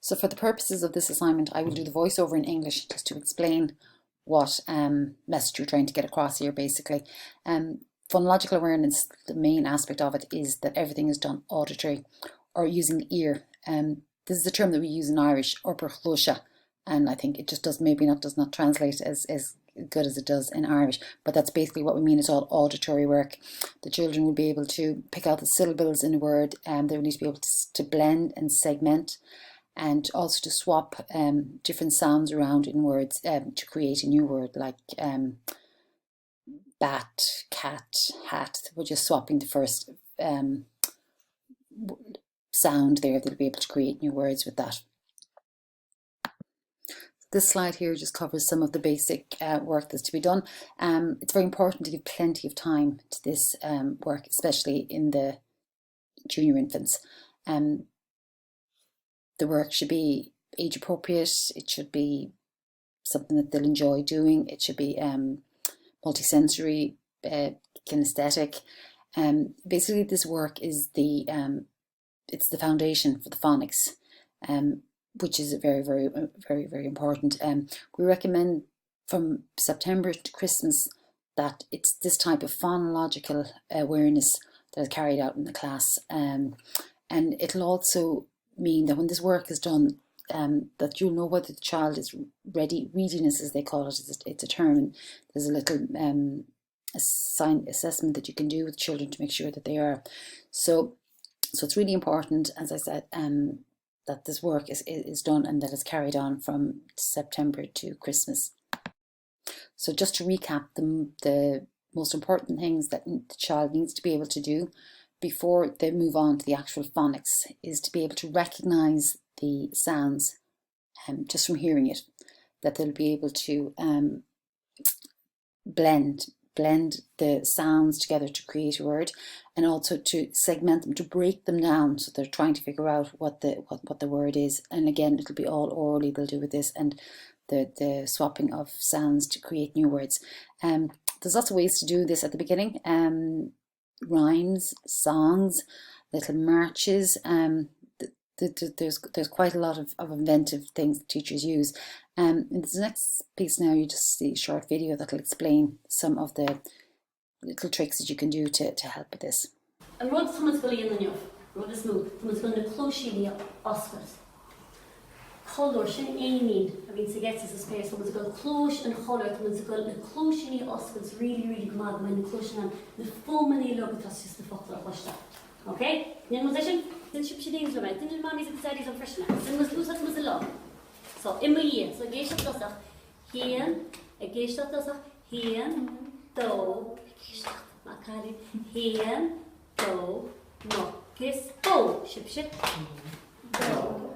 So for the purposes of this assignment, I will do the voiceover in English just to explain what message you're trying to get across here, basically. Phonological awareness, the main aspect of it is that everything is done auditory or using the ear. This is a term that we use in Irish, orperchlusha, and I think it just does not translate as good as it does in Irish, but that's basically what we mean. It's all auditory work. The children will be able to pick out the syllables in a word, and they will need to be able to blend and segment, and also to swap different sounds around in words to create a new word, like bat, cat, hat. We're just swapping the first sound there. They'll be able to create new words with that. This slide here just covers some of the basic work that's to be done. It's very important to give plenty of time to this work, especially in the junior infants. The work should be age appropriate. It should be something that they'll enjoy doing. It should be multisensory, kinesthetic. Basically, this work is it's the foundation for the phonics, which is very important. We recommend from September to Christmas that it's this type of phonological awareness that is carried out in the class, and it'll also mean that when this work is done, that you'll know whether the child is ready. Readiness, as they call it, it's a term, and there's a little assessment that you can do with children to make sure that they are. So it's really important, as I said, that this work is done and that it's carried on from September to Christmas. So just to recap, the most important things that the child needs to be able to do before they move on to the actual phonics is to be able to recognize the sounds just from hearing it, that they'll be able to blend the sounds together to create a word, and also to segment them, to break them down, so they're trying to figure out what the word is. And again, it'll be all orally they'll do with this, and the swapping of sounds to create new words. There's lots of ways to do this at the beginning. Rhymes, songs, little marches. There's quite a lot of inventive things that teachers use. In this next piece now, you just see a short video that will explain some of the little tricks that you can do to help with this. And rud someone's going in the new, rud is smooth, someone's going to close you oscars. Color shin aiming, I mean, to get to this space, someone's going to close and color, someone's going to close you oscars really good, when the close and the full many look at us just the fuck that was that. Okay? In position, then ship names right, then mommy's and daddy's on fresh now. Then was loose, that was a lot. So, in my year, so geisha dosa, here, a geisha dosa, here, do, Makari, here, do, no, kiss, bo, ship, do,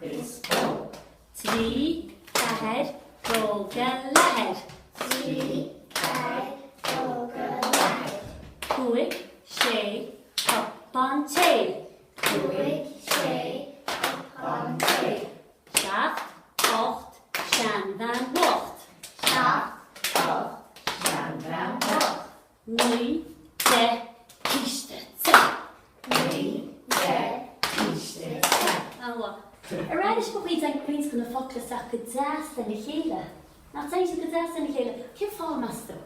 kiss, bo. Three, ahead, go, ahead. Three, ahead, go, ahead. Quick, shake, up on tail. Quick, shake, up on tail. Shaft, ocht, shan van wacht. Shaft, ocht, shan van wacht. Nu, de, kieste, ze. Nu, de, kieste, ze. Awa. A radish book reads like Queen's gonna fuck us up good ass and a healer. Now, thank you, good ass and a healer. Kim fall, master.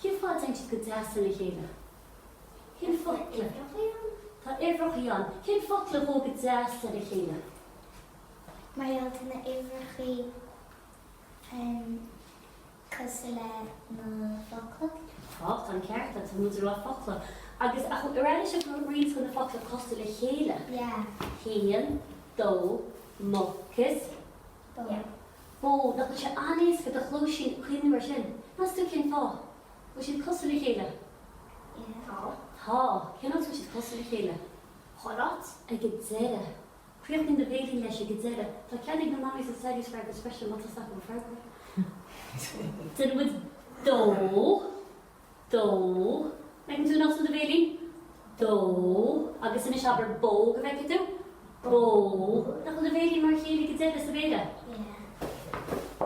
Kim fall, thank you, good ass and a healer. Kim fuck, Ta Everchian. Kim fuck, the whole good ass and a healer. Mae o dyna efrach cysyle na ffocla. Fuck, tan ceart, that's a mwyd o'r ffocla. Agus, a radish of Queen's gonna fuck the cost of a healer. Yeah. Hien, do, mokis. Yeah. Bo, dat is je aanis voor de gloosje in waar zijn. Dat is toch geen val. Was je kosten liggen? Ja. Ha, ken ook wat je kosten liggen. Horat, ik het zeggen. Kreeg in de weling lesje gezegd. Dat kan ik normaal is het studies voor de special wat is dat voor vraag? Then with do. Ik moet nog zo de weling. Do. Agus in de shopper bo gewekt doen. Bo. Dat wil de weling maar geen gezegd is de weder.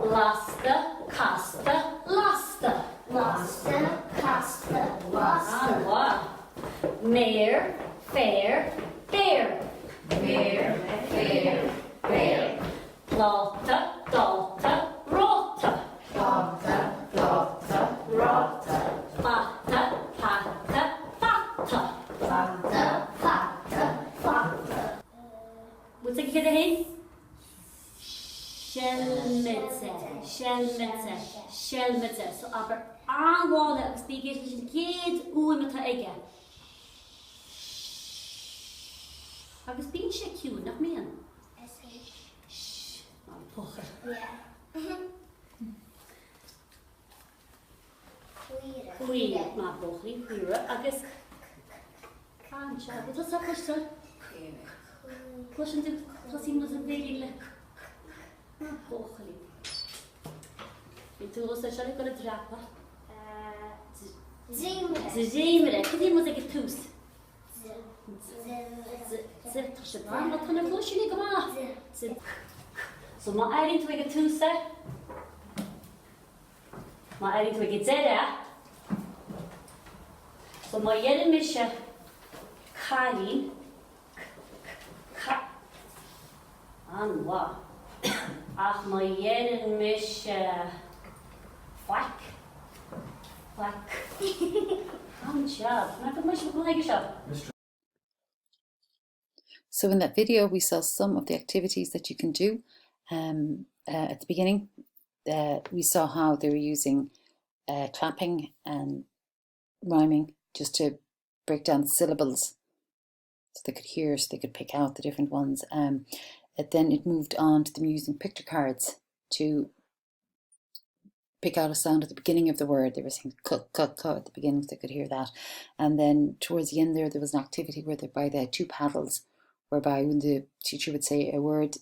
Laste, kaste, laste. Laste, kaste, laste. Wow. Mare, fair, bear. Bear, bear, bear. Lotta, dotta, rotta. Lotta, lotta, rotta. Fatta, patta, fatta. Fatta, fatta, fatta. Moet ik je erheen? Schelmetze, schelmetze, schelmetze. So, aber aanwalen, ik spreek eerst een keer hoe met haar eigen. Agus bín sé ciú nach mian. Má pocher. Cuire má pochrí, cuire agus can se, but that's not question. Question to cosí mas an bhéli le. Má pochrí. Bhí tú os se le go a drapa. Zéimere, cydí mas ag tús. Tá sé bhar na tanna clúisiúní go má. So má airín tú ag túsa. Má airín tú ag dzere. So má dhéanam mi se carín. Anhá. Ach má dhéanam mi se faic. Faic. An seab. Má go mu se go leige seab. So in that video, we saw some of the activities that you can do. At the beginning, we saw how they were using clapping and rhyming just to break down syllables so they could hear, so they could pick out the different ones. Then it moved on to them using picture cards to pick out a sound at the beginning of the word. They were saying "cut, cut, cut" at the beginning, so they could hear that. And then towards the end there was an activity whereby they had two paddles, whereby when the teacher would say a word,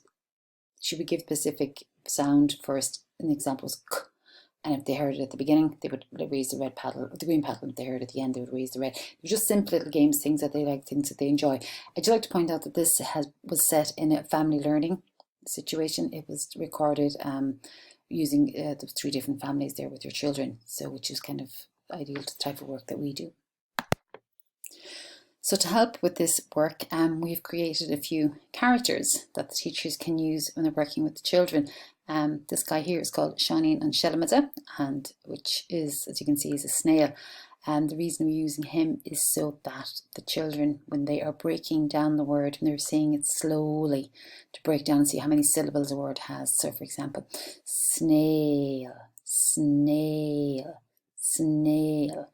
she would give specific sound first. An example was "k," and if they heard it at the beginning, they would raise the red paddle, the green paddle. If they heard it at the end, they would raise the red. They were just simple little games, things that they like, things that they enjoy. I'd like to point out that this was set in a family learning situation. It was recorded using the 3 different families there with your children, so which is kind of ideal to the type of work that we do. So to help with this work, we've created a few characters that the teachers can use when they're working with the children. This guy here is called Shinin and Shelamada, and which is, as you can see, is a snail. And the reason we're using him is so that the children, when they are breaking down the word, when they're saying it slowly, to break down and see how many syllables a word has. So for example, snail, snail, snail.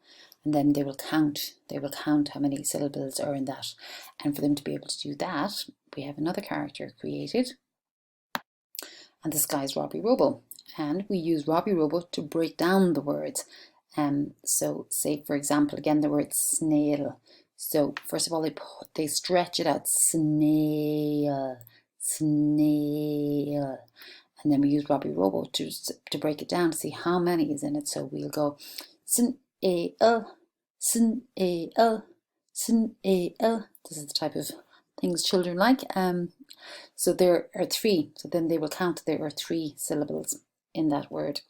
And then they will count how many syllables are in that. And for them to be able to do that, we have another character created. And this guy is Robbie Robo. And we use Robbie Robo to break down the words. So say, for example, again, the word snail. So first of all, they stretch it out. Snail, snail. And then we use Robbie Robo to break it down to see how many is in it. So we'll go snail, snail, snail. This is the type of things children like. So there are 3. So then they will count there are 3 syllables in that word.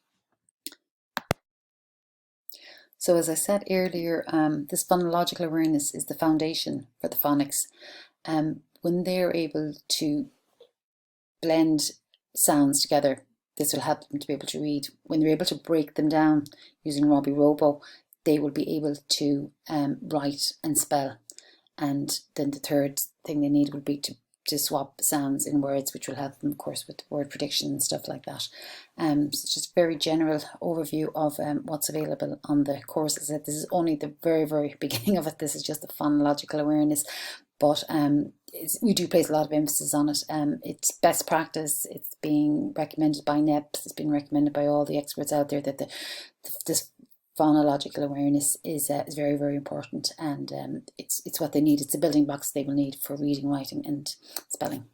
So as I said earlier, this phonological awareness is the foundation for the phonics. When they're able to blend sounds together, this will help them to be able to read. When they're able to break them down using Robbie Robo, they will be able to write and spell. And then the third thing they need would be to swap sounds in words, which will help them, of course, with word prediction and stuff like that. So it's just a very general overview of what's available on the course. As I said, this is only the very, very beginning of it. This is just the phonological awareness. But we do place a lot of emphasis on it. It's best practice. It's being recommended by NEPs. It's been recommended by all the experts out there that this phonological awareness is very, very important, and it's what they need. It's the building blocks they will need for reading, writing and spelling.